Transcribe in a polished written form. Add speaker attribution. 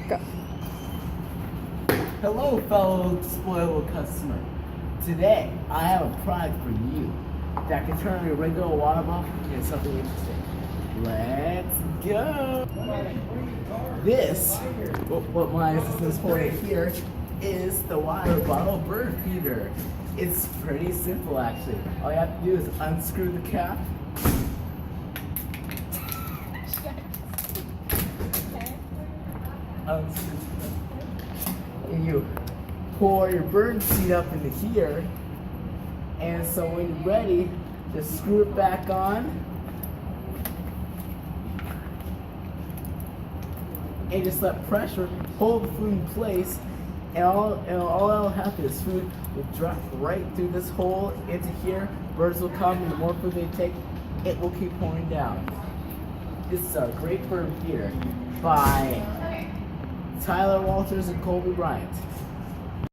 Speaker 1: Go.
Speaker 2: Hello, fellow spoilable customer. Today, I have a product for you that can turn your regular water bottle into something interesting. Let's go! This, what my assistant is holding here, is the water bottle bird feeder. It's pretty simple, actually. All you have to do is unscrew the cap. And you pour your bird seed up into here, and so when you're ready, just screw it back on, and just let pressure hold the food in place, and all that'll happen is food will drop right through this hole into here. Birds will come, and the more food they take, it will keep pouring down. This is a great bird feeder by Tyler Walters and Colby Bryant.